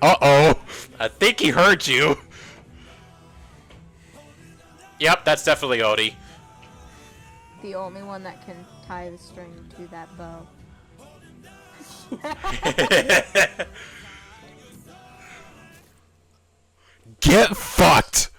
Uh-oh. I think he heard you. Yep, that's definitely Odie. The only one that can tie the string to that bow. Get fucked!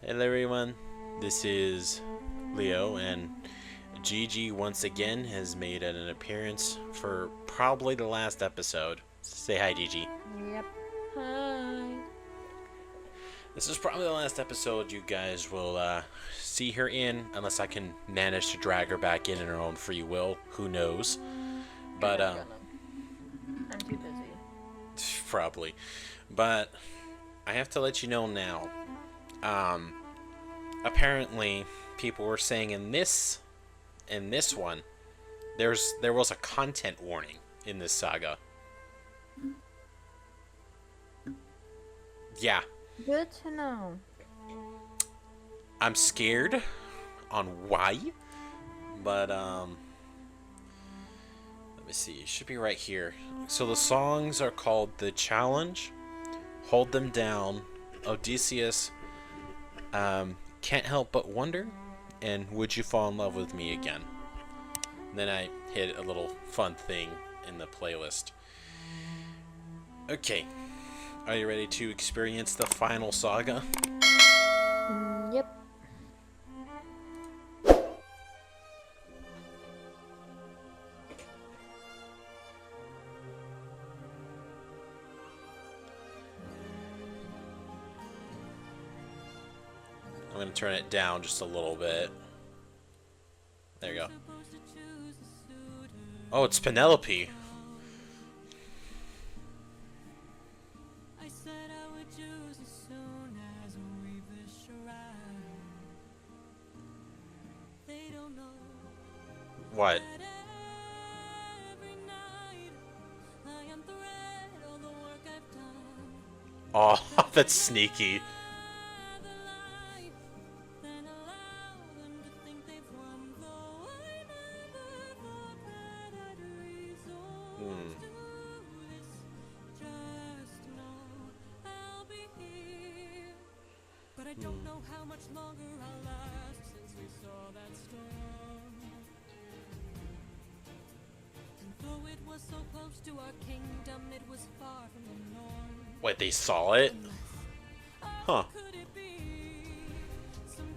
Hello everyone, this is Leo, and Gigi once again has made an appearance for probably the last episode. Say hi, Gigi. Yep. Hi. This is probably the last episode you guys will see her in, unless I can manage to drag her back in her own free will. Who knows? But I'm too busy. Probably. But I have to let you know now. Apparently, people were saying in this one, there was a content warning in this saga. Yeah. Good to know. I'm scared on why, but let me see. It should be right here. So the songs are called "The Challenge," "Hold Them Down," "Odysseus," "Can't Help But Wonder," and "Would You Fall in Love with Me Again?" And then I hit a little fun thing in the playlist. Okay, are you ready to experience the final saga? Yep. I'm going to turn it down just a little bit. There you go. Oh, it's Penelope. What? Oh, that's sneaky. I don't know how much longer I'll last since we saw that storm. And though it was so close to our kingdom, it was far from the norm. Wait, they saw it? Huh.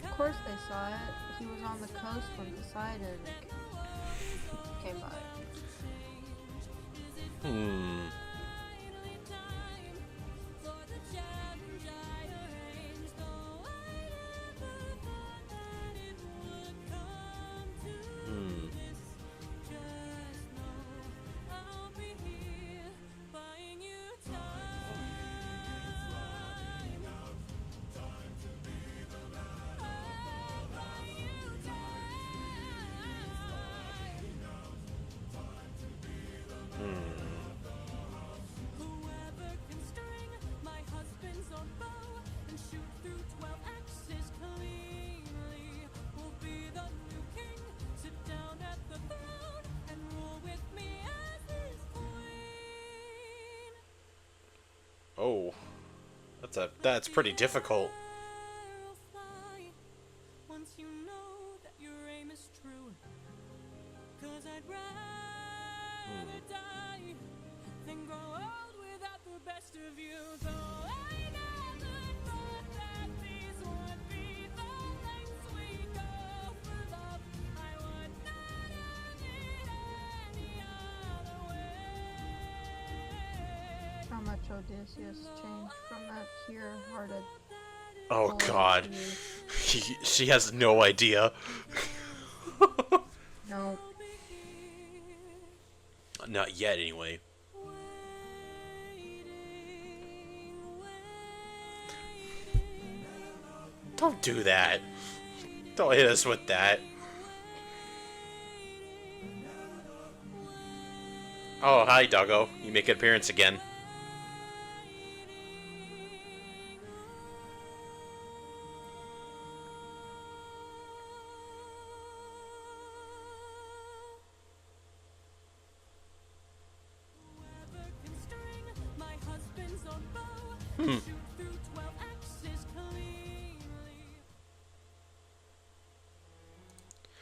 Of course they saw it. He was on the coast when Poseidon came by. Oh, that's pretty difficult. Once you know that your aim is true, 'cause I'd rather die than grow old without the best of you. Though I never thought that these would be the lengths we go for love, I would not have it any other way. How much Odysseus changed from that pure-hearted. Oh God, she has no idea. No. Not yet, anyway. Don't do that. Don't hit us with that. Oh, hi, doggo. You make an appearance again.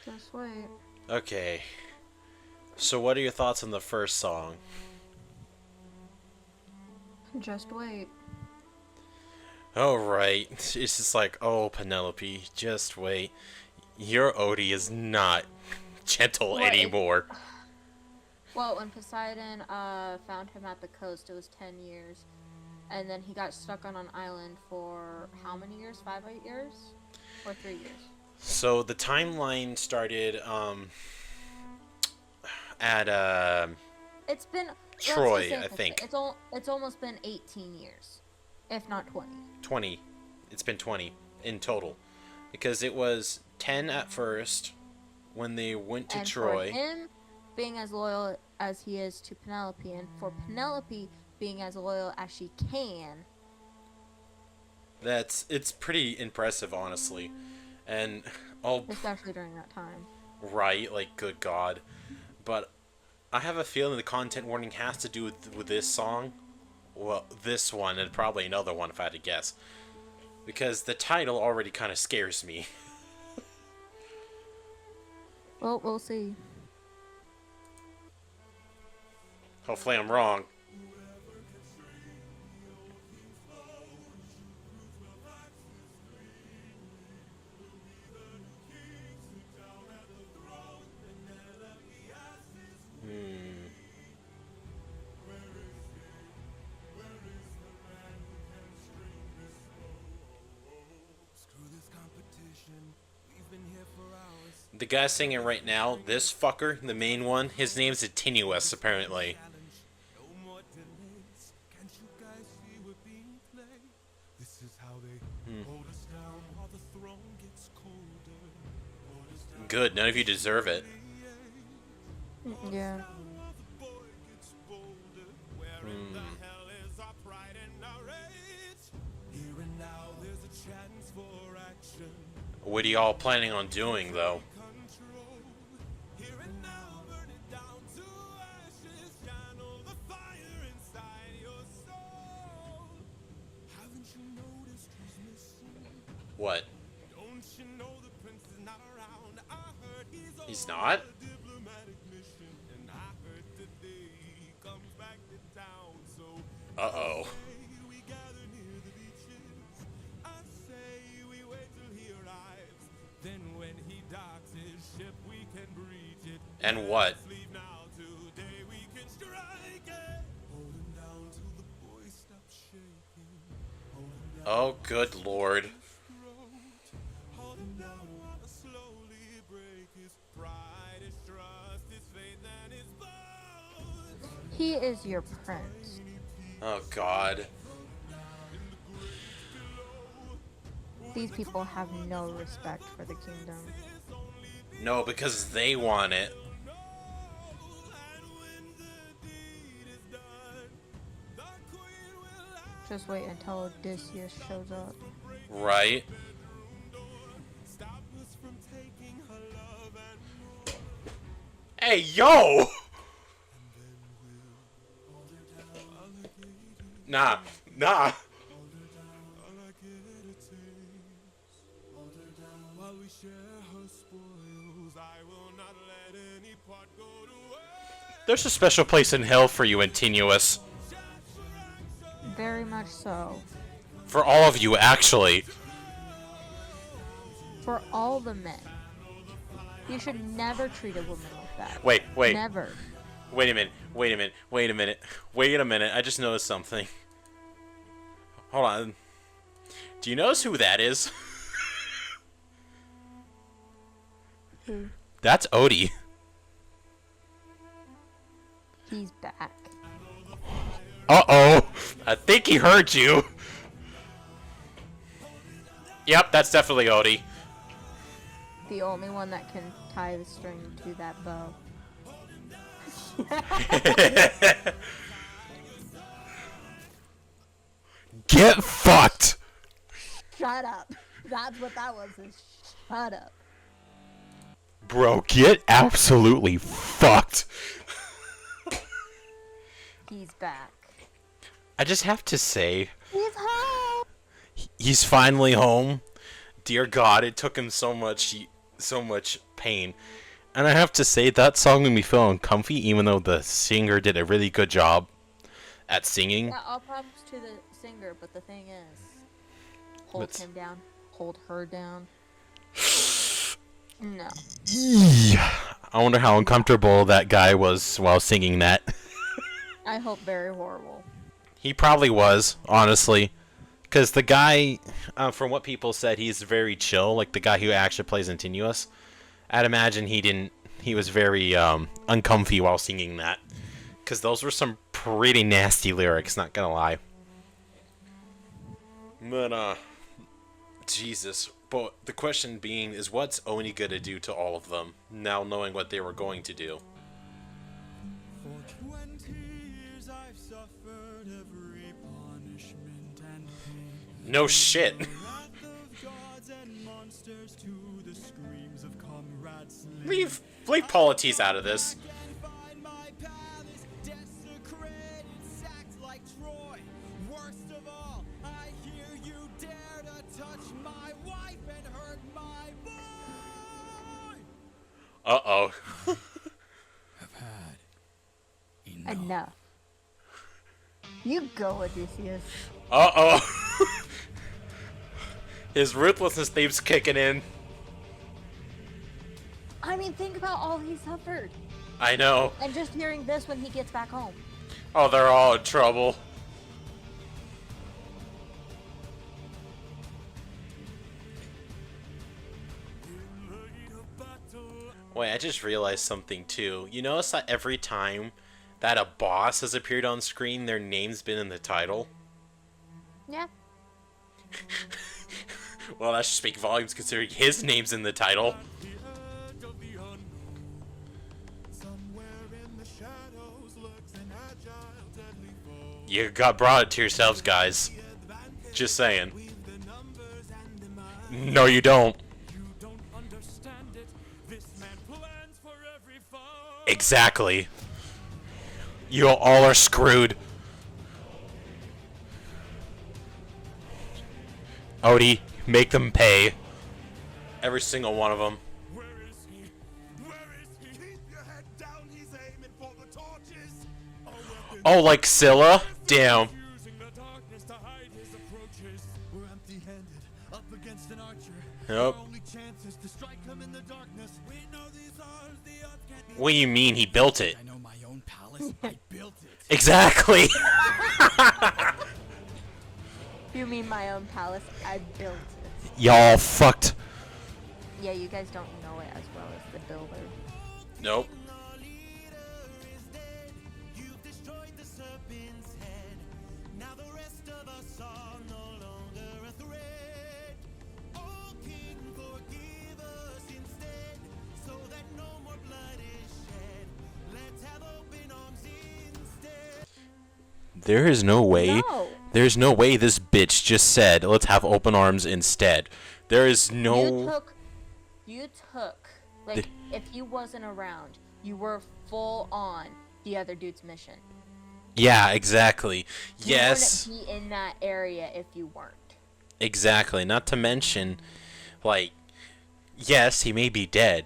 Just wait. Okay. So what are your thoughts on the first song? Just wait. Oh, right. It's just like, oh, Penelope, just wait. Your Odie is not gentle anymore. Well, when Poseidon found him at the coast, it was 10 years. And then he got stuck on an island for how many years? 5, 8 years? Or 3 years? So the timeline started at It's been... Troy, I think. It's almost been 18 years. If not 20. 20. It's been 20 in total. Because it was 10 at first when they went to Troy. For him being as loyal as he is to Penelope, and for Penelope being as loyal as she can. It's pretty impressive, honestly. And especially during that time. Right, like, good God. But I have a feeling the content warning has to do with this song. Well, this one, and probably another one if I had to guess. Because the title already kind of scares me. Well, we'll see. Hopefully I'm wrong. The guy singing right now, this fucker, the main one, his name's Tenuous, apparently. Good, none of you deserve it. Yeah. What are y'all planning on doing, though? What? He's not? Uh-oh. And what? Oh, good Lord. He is your prince. Oh, God. These people have no respect for the kingdom. No, because they want it. Just wait until Odysseus shows up. Right. Hey, yo! Nah. There's a special place in hell for you, Tenuous. Very much so. For all of you, actually. For all the men. You should never treat a woman like that. Wait. Never. Wait a minute. I just noticed something. Hold on. Do you notice who that is? Who? That's Odie. He's back. Uh-oh. I think he heard you. Yep, that's definitely Odie. The only one that can tie the string to that bow. Get fucked! Shut up. That's what that was. Is shut up. Bro, get absolutely fucked. He's back. I just have to say, He's home. he's finally home. Dear God, it took him so much pain. And I have to say, that song made me feel uncomfy, even though the singer did a really good job at singing. Yeah, all props to the singer, but the thing is, hold him down, hold her down. No. I wonder how uncomfortable that guy was while singing that. I hope very horrible. He probably was, honestly. Because the guy, from what people said, he's very chill. Like the guy who actually plays Continuous. I'd imagine he was very uncomfy while singing that. Because those were some pretty nasty lyrics, not gonna lie. But, Jesus. But the question being is, what's Oni gonna do to all of them, now knowing what they were going to do? For 20 years I've suffered every punishment and pain. No shit. The wrath of gods and monsters to the screams of comrades slain. Leave Polites out of this. I can find my palace desecrated, sacked like Troy. Worst of all, I hear you dare to touch my wife and hurt my boy. Uh-oh. I've had Enough. You go, Odysseus. Uh-oh. His ruthlessness theme's kicking in. I mean, think about all he suffered. I know. And just hearing this when he gets back home. Oh, they're all in trouble. Wait, I just realized something too. You notice that every time that a boss has appeared on screen, their name's been in the title? Yeah. Well, that should speak volumes considering his name's in the title. You got brought it to yourselves, guys. Just saying. No, you don't. Exactly. You all are screwed. Odie, make them pay. Every single one of them. Where is he? Where is he? Keep your head down, he's aiming for the torches. Oh, like Scylla? Damn. Using the darkness to hide his approaches. We're empty-handed, up against an archer. Yep. Our only chance is to strike him in the darkness. We know these odds, the odds can't be. What do you mean he built it? I know my own palace. I built it. Exactly. You mean my own palace? I built it. Y'all fucked. Yeah, you guys don't know it as well as the builder. Nope. You've destroyed the serpent's head. Now the rest of us are no longer a threat. Oh, King, forgive us instead, so that no more blood is shed. Let's have open arms instead. There is no way. No. There's no way this bitch just said, let's have open arms instead. There is no... You took, like, if you wasn't around, you were full on the other dude's mission. Yeah, exactly. You Yes. wouldn't be in that area if you weren't. Exactly. Not to mention, like, yes, he may be dead,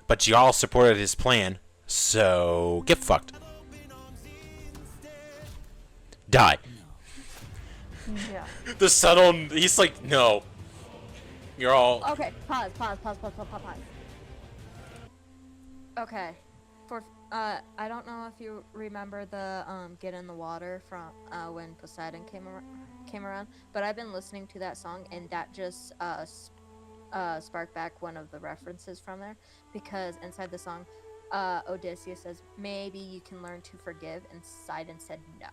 but y'all supported his plan, so get fucked. Die. Yeah. The subtle, he's like, no. You're all... Okay, pause. Okay. I don't know if you remember the Get in the Water from when Poseidon came around, but I've been listening to that song and that just sparked back one of the references from there, because inside the song Odysseus says maybe you can learn to forgive and Poseidon said no.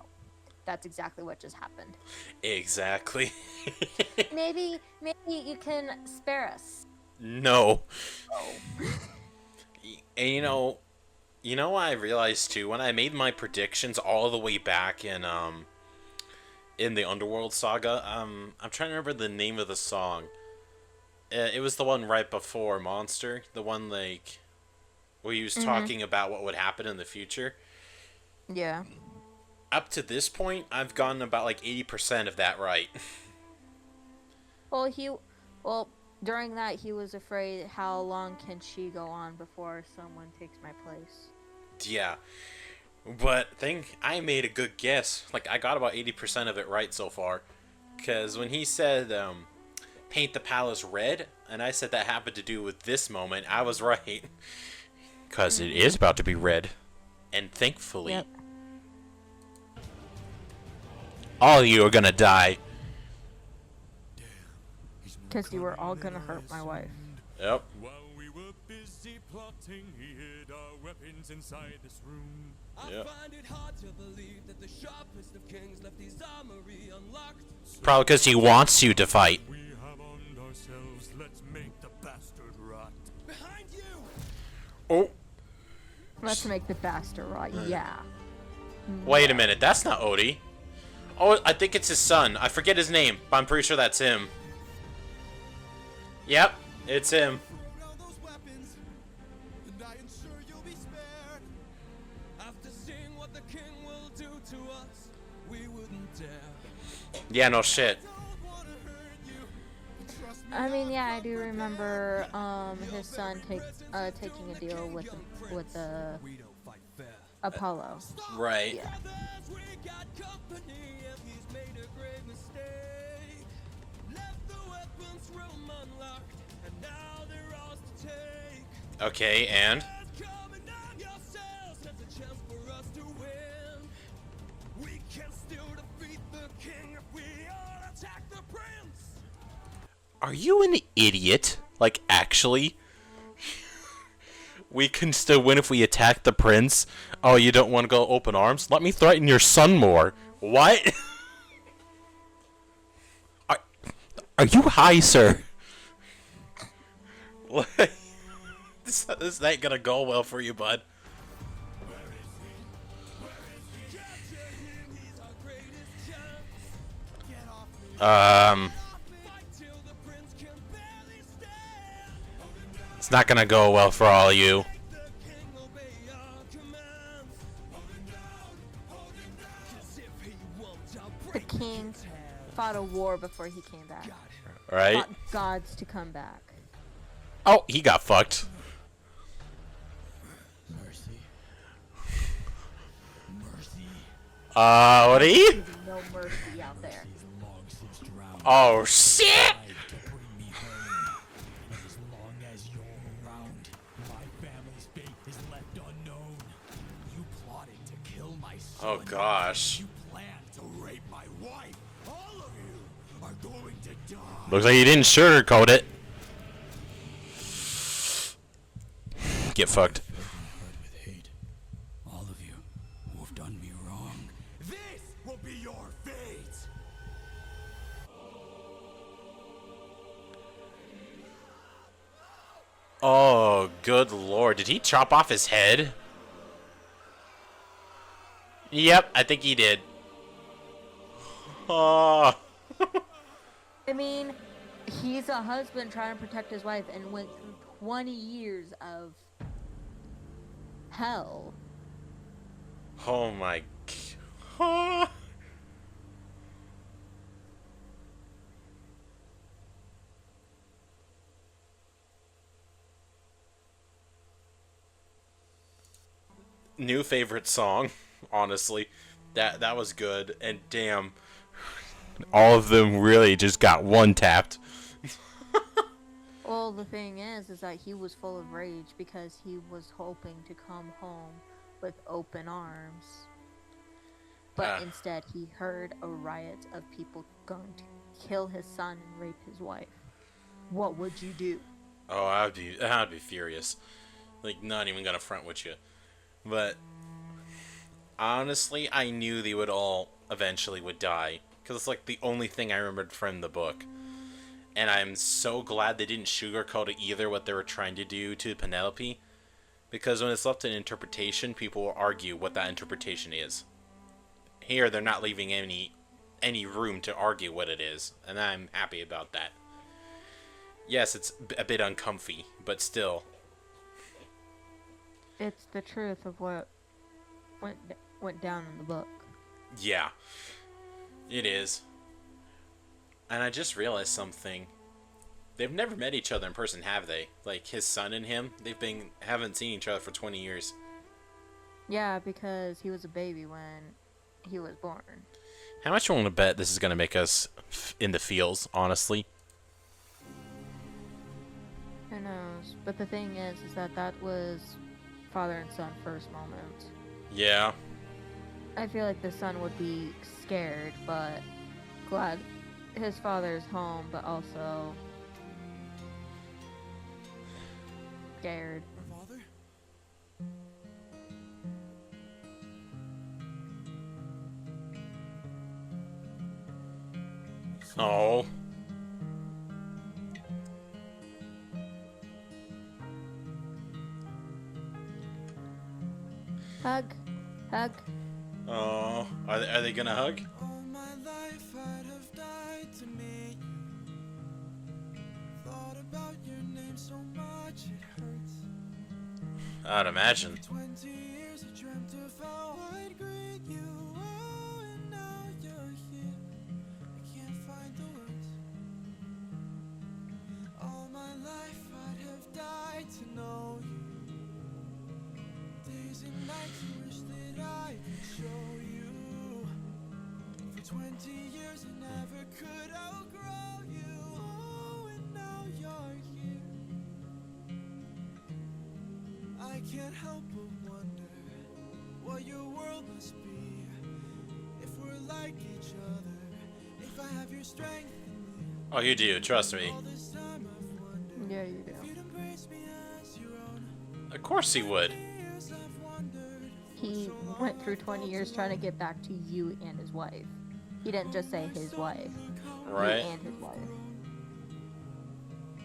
that's exactly what just happened. Exactly. Maybe you can spare us. No. Oh. And you know what I realized too when I made my predictions all the way back in the Underworld Saga. I'm trying to remember the name of the song. It was the one right before Monster, the one like where he was talking about what would happen in the future. Yeah. Up to this point, I've gotten about like 80% of that right. Well, during that he was afraid how long can she go on before someone takes my place. Yeah. But I made a good guess. Like I got about 80% of it right so far. Cuz when he said paint the palace red, and I said that happened to do with this moment, I was right. Cuz it is about to be red. And thankfully, Yep. all of you are going to die. Because you were all gonna hurt my wife. Yep. While we were busy plotting, he hid our weapons inside this room. Yep. I find it hard to believe that the sharpest of kings left his armory unlocked. Probably because he wants you to fight. We have armed ourselves. Let's make the bastard rot. Behind you! Oh. Let's make the bastard right. Yeah. Wait a minute, that's not Odie. Oh, I think it's his son. I forget his name, but I'm pretty sure that's him. Yep, it's him. Throw down those weapons, and I ensure you'll be spared. After seeing what the king will do to us, we wouldn't dare. Yeah, no shit. Don't wanna hurt you. Trust me, I mean, yeah, I do remember his son taking a deal with the we don't fight fair. Apollo. Right. Yeah. We got company and he's made a grave mistake. Left the weapons room unlocked, and now they're ours to take. Okay, and? Come and arm yourselves, there's a chance for us to win. We can still defeat the king if we all attack the prince. Are you an idiot? Like, actually? We can still win if we attack the prince? Oh, you don't want to go open arms? Let me threaten your son more. What? Are you high, sir? What? This ain't gonna go well for you, bud. Capture him, he's our greatest chance. Get off me. Fight till the prince can barely stand. It's not gonna go well for all of you. The king obey our commands. Hold him down. 'Cause if he won't, I'll The break king his hand. fought a war before he came back. Right? Fought gods to come back. Oh, he got fucked. Mercy. Mercy. What are you? There's no mercy out there. He's long since drowned. Oh, shit! Tried to bring me home. And as long as you're around, my family's fate is left unknown. You plotted to kill my son. Oh, gosh. You planned to rape my wife. All of you are going to die. Looks like he didn't sugarcoat it. Get fucked. Heart with hate. All of you who have done me wrong. This will be your fate. Oh, good lord. Did he chop off his head? Yep, I think he did. Oh. I mean, he's a husband trying to protect his wife and went through 20 years of hell. Oh my. Oh. New favorite song, honestly. That was good, and damn, all of them really just got one tapped. Well, the thing is that he was full of rage because he was hoping to come home with open arms. But instead, he heard a riot of people going to kill his son and rape his wife. What would you do? Oh, I'd be furious. Like, not even gonna front with you. But honestly, I knew they would all eventually would die. Because it's like the only thing I remembered from the book. And I'm so glad they didn't sugarcoat it either, what they were trying to do to Penelope. Because when it's left to interpretation, people will argue what that interpretation is. Here, they're not leaving any room to argue what it is. And I'm happy about that. Yes, it's a bit uncomfy, but still. It's the truth of what went down in the book. Yeah, it is. And I just realized something. They've never met each other in person, have they? Like, his son and him, haven't seen each other for 20 years. Yeah, because he was a baby when he was born. How much you want to bet this is going to make us in the feels, honestly? Who knows? But the thing is that was father and son first moment. Yeah. I feel like the son would be scared, but glad his father's home, but also scared. Our father? Oh. Hug. Hug. Oh. Are they going to hug? All my life I'd have died to meet you. Thought about your name so much it hurts. I'd imagine. 20 years I dreamt of how I'd greet you. Oh, and now you're here. I can't find the words. All my life I'd have died to know you. Days and nights I wish that I could show you. For 20 years I never could outgrow you. Oh, and now you're here. I can't help but wonder what your world must be. If we're like each other, if I have your strength in me. Oh, you do. Trust me. All this time I've wondered Yeah, you do. if you'd embrace me as your own. Of course he would. Years I've wondered. He went through 20 years trying to get back to you and his wife. He didn't just say his wife. Right? You and his wife.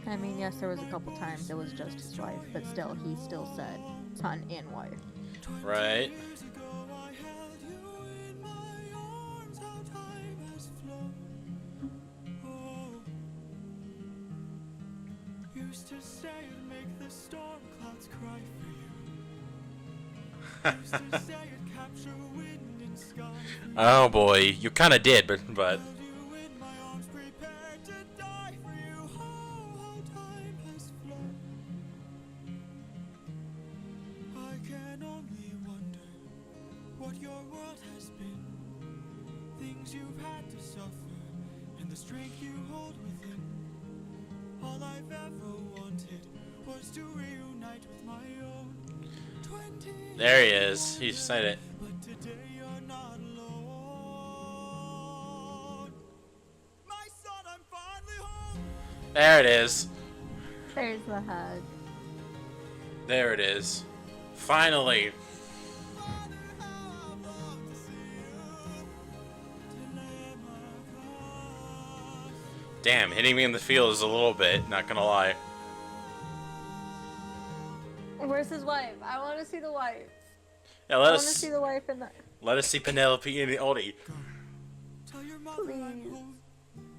I mean, yes, there was a couple times it was just his wife, but still, he still said son and wife. Right? Years ago I held you in my arms. How time has flown. Oh. Used to say it'd make the storm clouds cry for you. Used to say it'd capture wind and sky. Oh boy, you kind of did, but Held you in my arms, prepared to die for you. Oh, how time has flown. I can only wonder what your world has been. Things you've had to suffer, and the strength you hold within. All I've ever wanted was to reunite with my own. 20 there he is. He said it. but today you're not alone. My son, I'm finally home. There it is. There's the hug. There it is. Finally. Father, how I've longed to see you. To lay my cross. Damn, hitting me in the feels a little bit, not gonna lie. Where's his wife? I want to see the wife. Yeah, I let want to see us the wife in the... see Penelope and the oldie. Tell your mother I'm Please. home.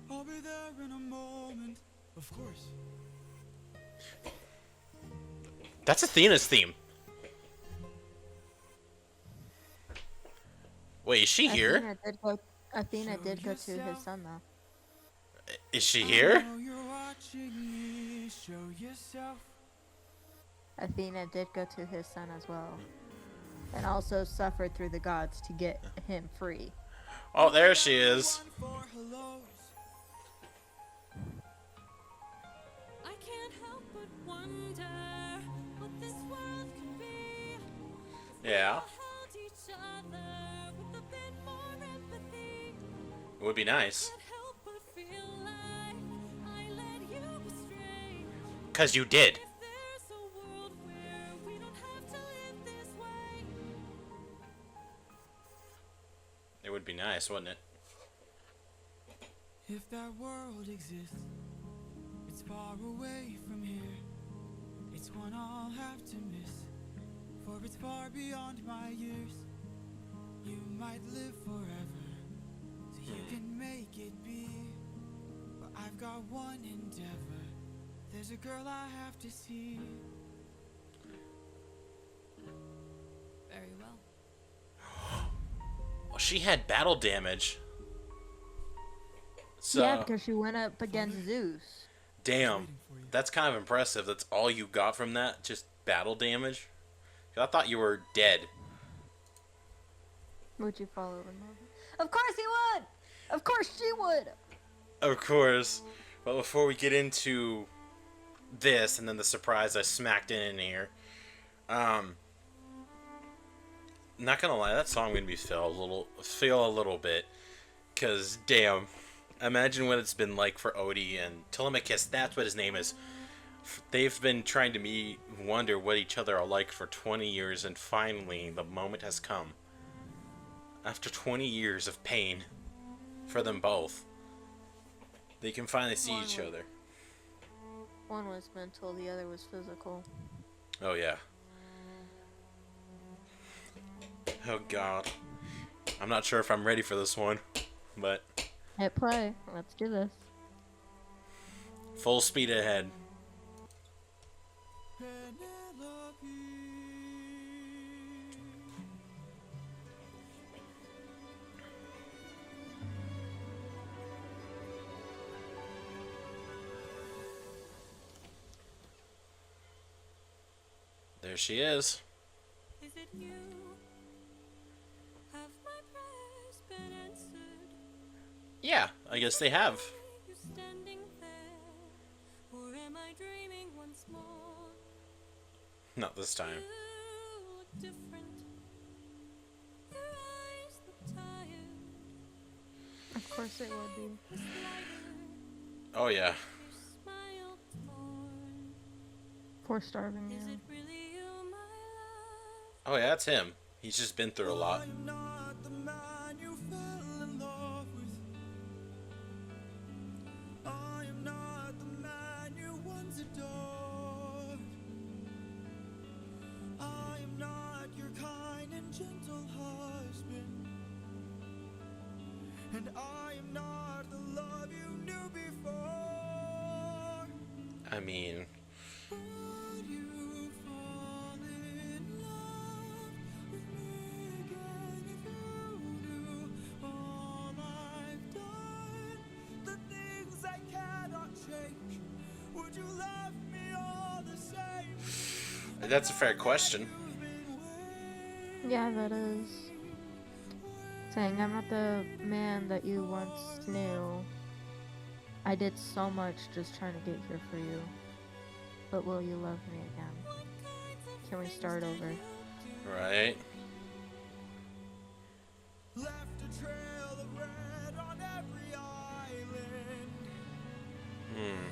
I'll be there in a moment. Of course. That's Athena's theme. Wait, is she here? Athena did go to his son, though. Is she here? Oh, you're watching me. Show yourself. Athena did go to his son as well. And also suffered through the gods to get him free. Oh, there she is. One for hellos. I can't help but wonder what this world could be. Yeah, Held each other with a bit more empathy. it would be nice. Can't help but feel like I led you astray. Cause you did. If there's a world where we don't have to live this way. It would be nice, wasn't it? If that world exists, it's far away from here. It's one I'll have to miss, for it's far beyond my years. You might live forever, so you can make it be. But I've got one endeavor. There's a girl I have to see. Very well. Well, she had battle damage. So, Yeah, because she went up against Zeus. damn, that's kind of impressive. That's all you got from that? Just battle damage? 'Cause I thought you were dead. Would you fall over, Mother? Of course he would! Of course she would! Of course. But before we get into this and then the surprise I smacked in here, not gonna lie, that song made me feel a little bit. 'Cause damn, imagine what it's been like for Odie and Telemachus. That's what his name is. They've been trying to wonder what each other are like for 20 years, and finally the moment has come. After 20 years of pain for them both, they can finally see each other. One was mental, the other was physical. Oh yeah. Oh god. I'm not sure if I'm ready for this one, but Hit play. Let's do this. full speed ahead. There she is. Is it you? Have my prayers been answered? Yeah, I guess they have. You standing there, or am I dreaming once more? Not this time. You look different. Your eyes look tired. Of course it would be. Slighter, Oh yeah. your smile torn. Poor starving Is man. it really you, my love? Oh yeah, that's him. He's just been through a lot. I'm not the man you fell in love with. I am not the man you once adored. I am not your kind and gentle husband. And I am not the love you knew before. I mean, Would you fall in love with me again if you knew all I've done? The things I cannot change. Would you love me all the same? that's a fair question. You've been waiting. Yeah, that is. Saying I'm not the man that you once knew. I did so much just trying to get here for you. But will you love me again? Can we start over? Right? Left a trail of red on every island.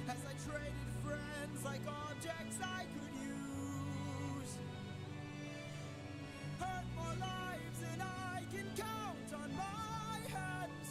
As I traded friends like objects I could use. Hurt more lives than I can count on my hands.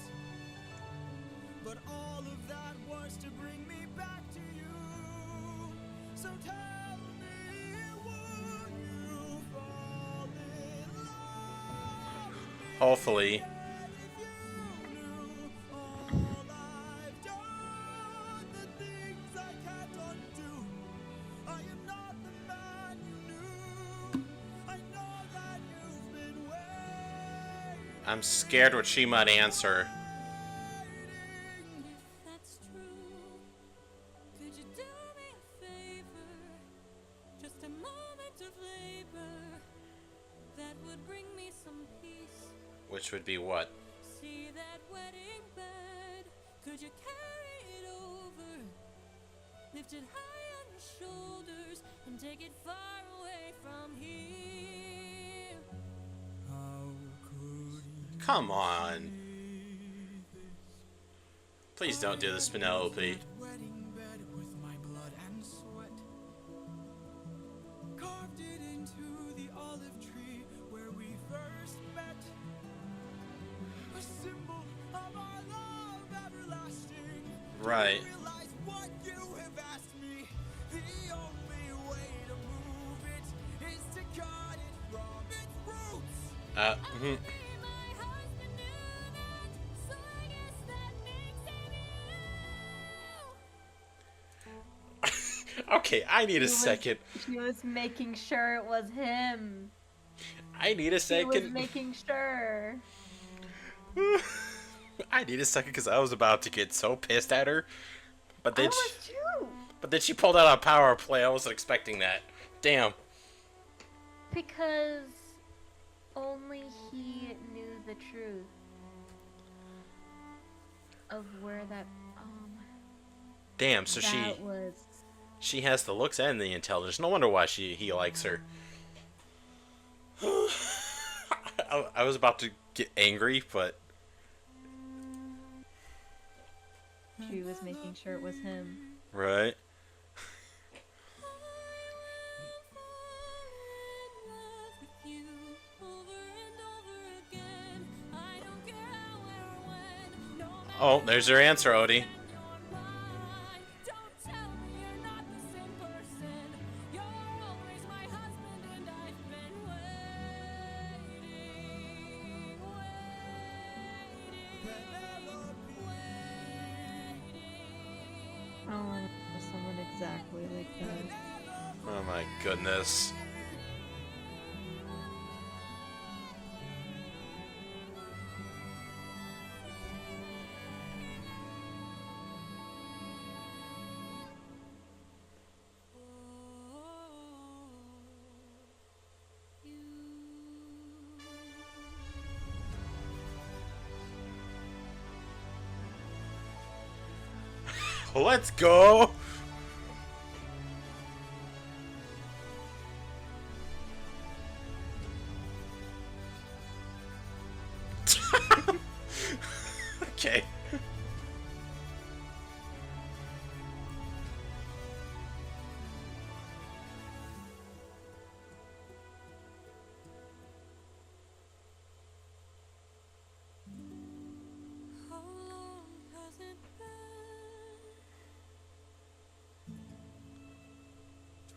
But all of that was to bring me back to you. So tell me, would you fall in love with me? Hopefully. And if you knew all I've done, the things I can't undo, I am not the man you knew. I know that you've been waiting. I'm scared what she might answer. If that's true, could you do me a favor? Just a moment of labor that would bring me some peace. Which would be what? See that wedding bed? Could you carry it over? Lift it high on your shoulders and take it far away from here. How could you Come on. Please don't do this, Penelope. wedding bed with my blood and sweat? Carved it into the olive tree where we first met. A Right. Realize what you have asked me. The only way to move it is to cut it from its roots. Mhm. Only my husband knew that, so I guess that makes him you. Okay, I need a second. She was making sure it was him. I need a She was second. making sure. I need a second because I was about to get so pissed at her. But I then, was too. but then she pulled out a power play. I wasn't expecting that. Damn. Because only he knew the truth of where that Damn. So that was. she has the looks and the intelligence. No wonder why he likes her. I was about to get angry, but She was making sure it was him. right. Oh, there's your answer, Odie. I want to know someone exactly like that. Oh my goodness. Let's go. Okay. How long has it been?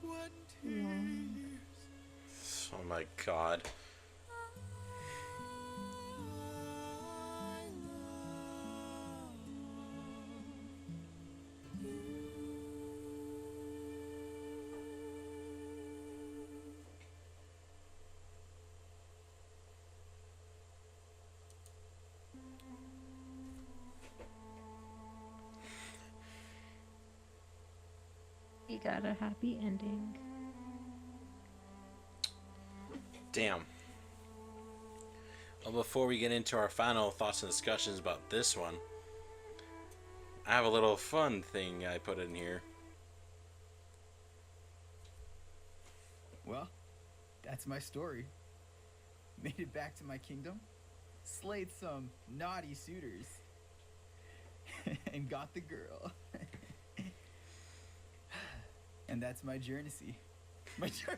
20 years. Oh my god. He got a happy ending. Damn. Well, before we get into our final thoughts and discussions about this one, I have a little fun thing I put in here. Well, that's my story. Made it back to my kingdom, slayed some naughty suitors, and got the girl. And that's my journey. My journey.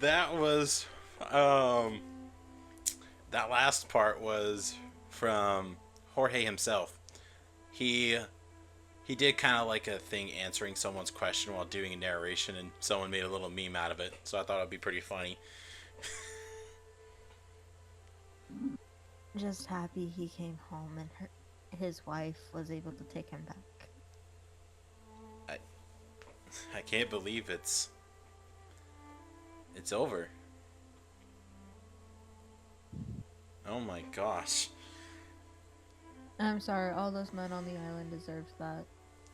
That was, that last part was from Jorge himself. He did kind of like a thing answering someone's question while doing a narration, and someone made a little meme out of it. So I thought it'd be pretty funny. Just happy he came home and his wife was able to take him back. I can't believe it's over. Oh my gosh. I'm sorry, all those men on the island deserved that.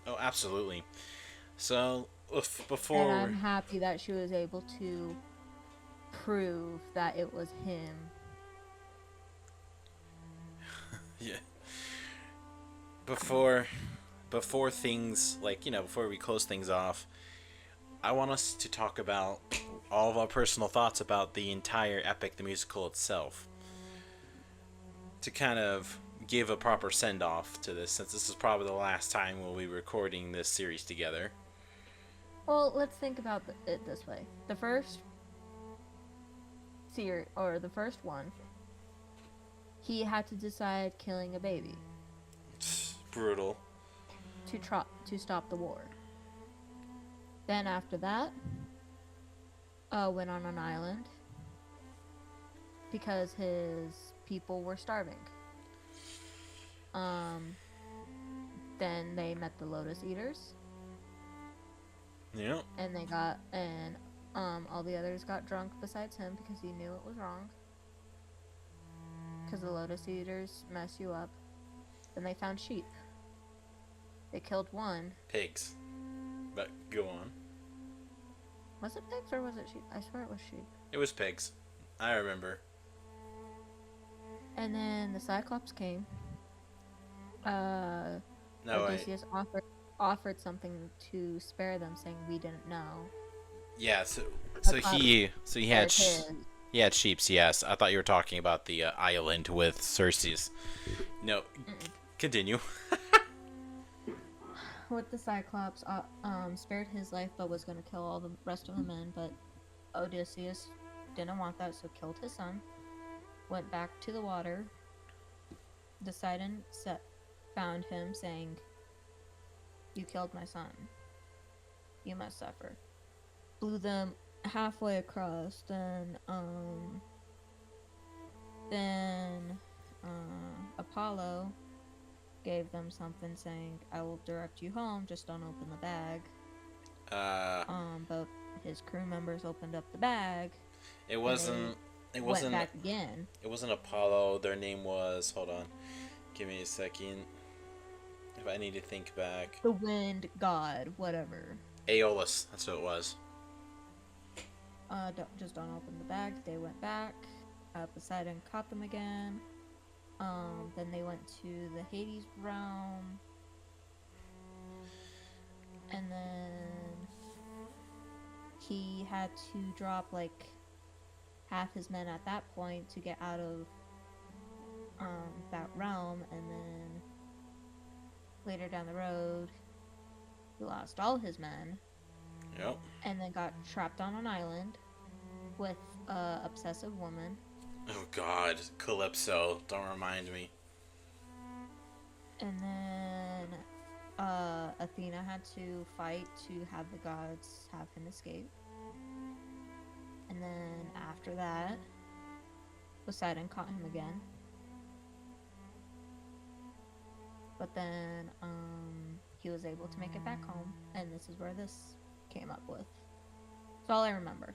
Oh, absolutely. So, And before... I'm happy that she was able to prove that it was him. Yeah. Before things, like, you know, before we close things off, I want us to talk about all of our personal thoughts about the entire epic, the musical itself. To kind of give a proper send-off to this, since this is probably the last time we'll be recording this series together. Well, let's think about it this way. The first series, or the first one, he had to decide killing a baby Brutal. to stop the war. Then after that, went on an island because his people were starving. Then they met the Lotus Eaters, Yeah. and all the others got drunk besides him because he knew it was wrong. Because the Lotus Eaters mess you up. Then they found sheep. They killed one. Pigs. But go on. Was it pigs or was it sheep? I swear it was sheep. It was pigs. I remember. And then the Cyclops came. No, wait. Odysseus offered something to spare them, saying we didn't know. Yeah, so he had sheeps. Yes, I thought you were talking about the island with Circe's. No, continue. With the Cyclops, spared his life, but was going to kill all the rest of the men. But Odysseus didn't want that, so killed his son. Went back to the water. Found him, saying, "You killed my son. You must suffer." Blew them halfway across. Then Apollo gave them something, saying, "I will direct you home. Just don't open the bag." But his crew members opened up the bag. It wasn't. Went back again. It wasn't Apollo. Their name was. Hold on. Give me a second. If I need to think back. The wind god, whatever. Aeolus. That's what it was. Just don't open the bag. They went back. Poseidon caught them again. Then they went to the Hades realm. And then he had to drop like half his men at that point to get out of that realm, and then later down the road he lost all his men. Yep. And then got trapped on an island with a obsessive woman. Oh God, Calypso! Don't remind me. And then Athena had to fight to have the gods have him escape. And then after that, Poseidon caught him again. But then he was able to make it back home, and this is where this came up with. That's all I remember.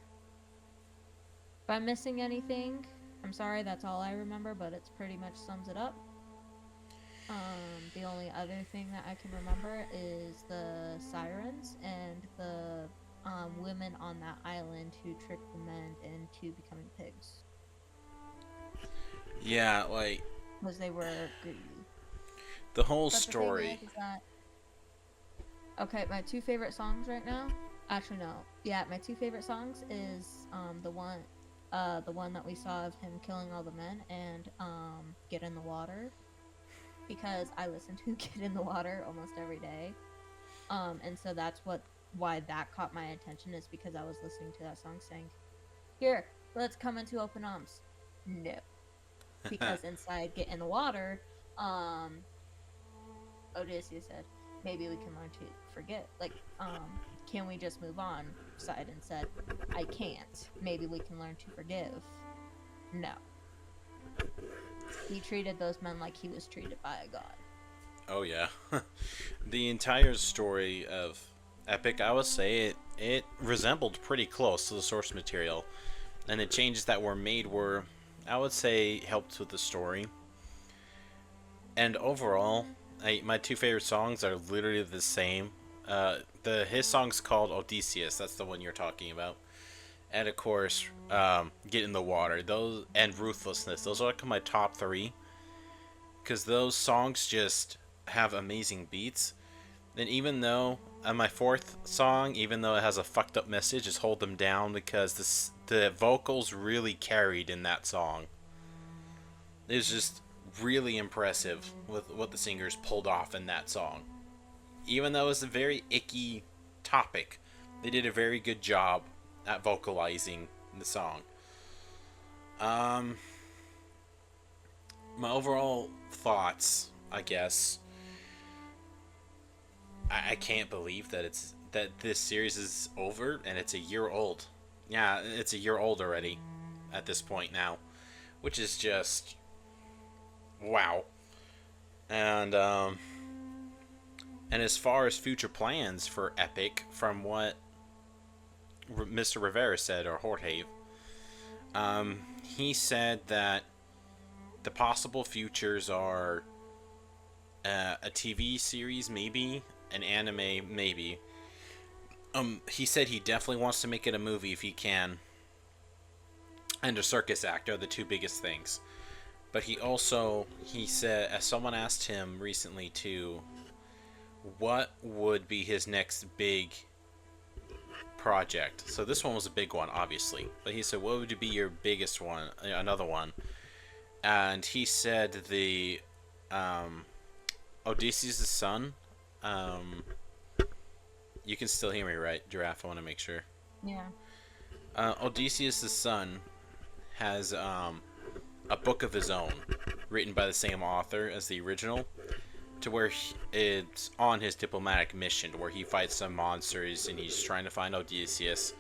If I'm missing anything, I'm sorry, that's all I remember, but it pretty much sums it up. The only other thing that I can remember is the sirens and the women on that island who tricked the men into becoming pigs. Yeah, like... Because they were greedy. The whole But story... The thing is that... Okay, my two favorite songs right now... Actually, no. Yeah, my two favorite songs is the one that we saw of him killing all the men, and Get in the Water. Because I listen to Get in the Water almost every day. And so that's why that caught my attention, is because I was listening to that song saying, "Here, let's come into open arms." No. Because inside Get in the Water, Odysseus said, "Maybe we can learn to forget. Like, can we just move on?" Poseidon said, "I can't. Maybe we can learn to forgive." No. He treated those men like he was treated by a god. Oh yeah. The entire story of Epic, I would say it resembled pretty close to the source material. And the changes that were made were, I would say, helped with the story. And overall, my two favorite songs are literally the same. His song's called Odysseus. That's the one you're talking about. And of course, Get in the Water. Those and Ruthlessness. Those are like my top three. Because those songs just have amazing beats. And even though my fourth song, even though it has a fucked up message, is Hold Them Down, because the vocals really carried in that song. It was just really impressive with what the singers pulled off in that song. Even though it was a very icky topic, they did a very good job at vocalizing the song. my overall thoughts, I guess. I can't believe that this series is over and it's a year old. Yeah, it's a year old already at this point now, which is just wow. And as far as future plans for Epic, from what Mr. Rivera said, or Jorge, he said that the possible futures are a TV series, maybe an anime, maybe. He said he definitely wants to make it a movie if he can, and a circus act are the two biggest things. But he said, as someone asked him recently too, what would be his next big project? So this one was a big one, obviously. But he said, what would be your biggest one, another one? And he said the Odysseus' son. You can still hear me, right, Giraffe? I want to make sure. Yeah. Odysseus' son has a book of his own, written by the same author as the original, to where it's on his diplomatic mission, where he fights some monsters and he's trying to find Odysseus.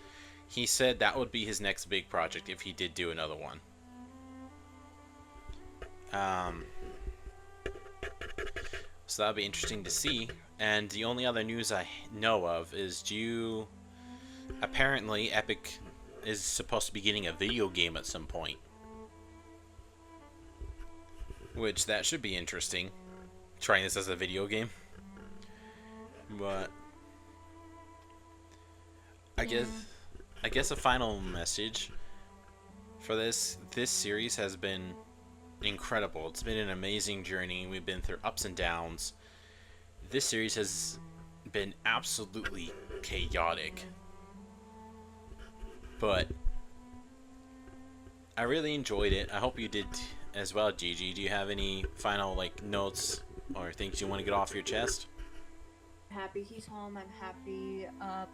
He said that would be his next big project if he did do another one. So that'll be interesting to see. And the only other news I know of is apparently Epic is supposed to be getting a video game at some point. Which, that should be interesting. Trying this as a video game. But I guess a final message for this series has been incredible. It's been an amazing journey. We've been through ups and downs. This series has been absolutely chaotic. But I really enjoyed it. I hope you did as well, Gigi. Do you have any final notes or things you want to get off your chest? Happy he's home. I'm happy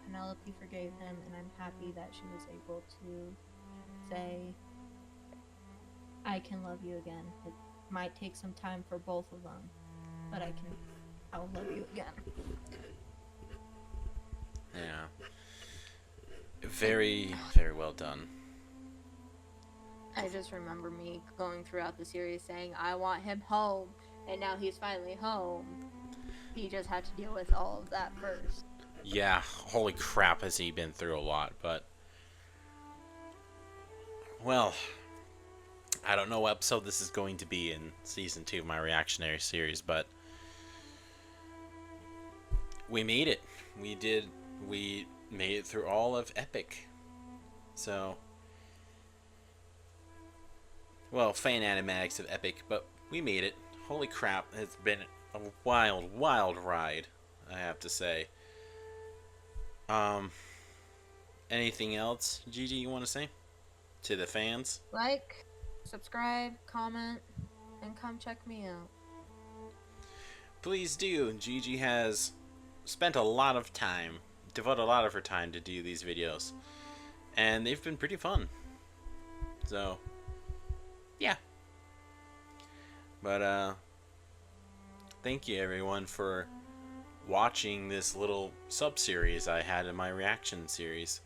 Penelope forgave him, and I'm happy that she was able to say, I can love you again. It might take some time for both of them, but I'll love you again. Yeah. Very, very well done. I just remember me going throughout the series saying, I want him home, and now he's finally home. He just had to deal with all of that first. Yeah, holy crap, has he been through a lot, but... Well, I don't know what episode this is going to be in Season 2 of my reactionary series, but... we made it. We made it through all of Epic. So... well, fan animatics of Epic, but we made it. Holy crap, it's been a wild, wild ride, I have to say. Anything else, Gigi, you want to say to the fans? Like, subscribe, comment, and come check me out. Please do. Gigi has spent a lot of time, devoted a lot of her time to do these videos, and they've been pretty fun. So, yeah. But, thank you everyone for watching this little sub-series I had in my reaction series.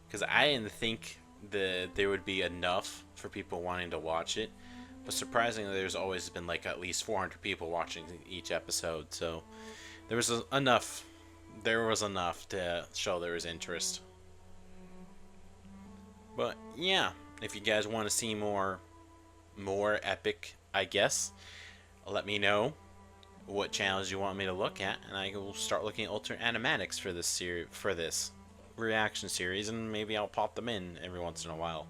Because I didn't think that there would be enough for people wanting to watch it. But surprisingly, there's always been at least 400 people watching each episode. So, there was enough to show there was interest. But, yeah. If you guys want to see more Epic, I guess, let me know what channels you want me to look at, and I will start looking at alternate animatics for this reaction series, and maybe I'll pop them in every once in a while.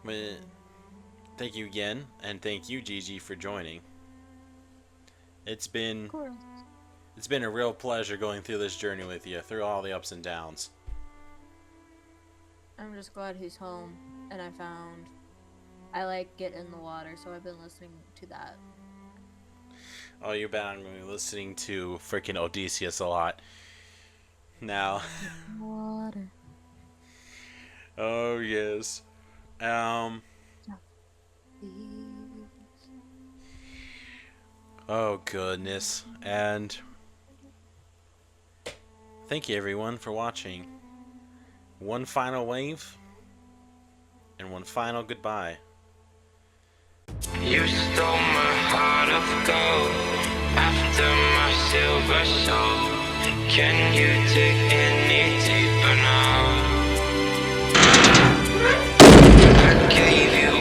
But thank you again, and thank you, Gigi, for joining. It's been a real pleasure going through this journey with you, through all the ups and downs. I'm just glad he's home, and I like Get in the Water, so I've been listening to that. Oh, you're bound to be listening to freaking Odysseus a lot. Now. Water. Oh, yes. Be Oh goodness. And thank you everyone for watching. One final wave and one final goodbye. You stole my heart of gold after my silver soul. Can you dig any deeper now? I gave you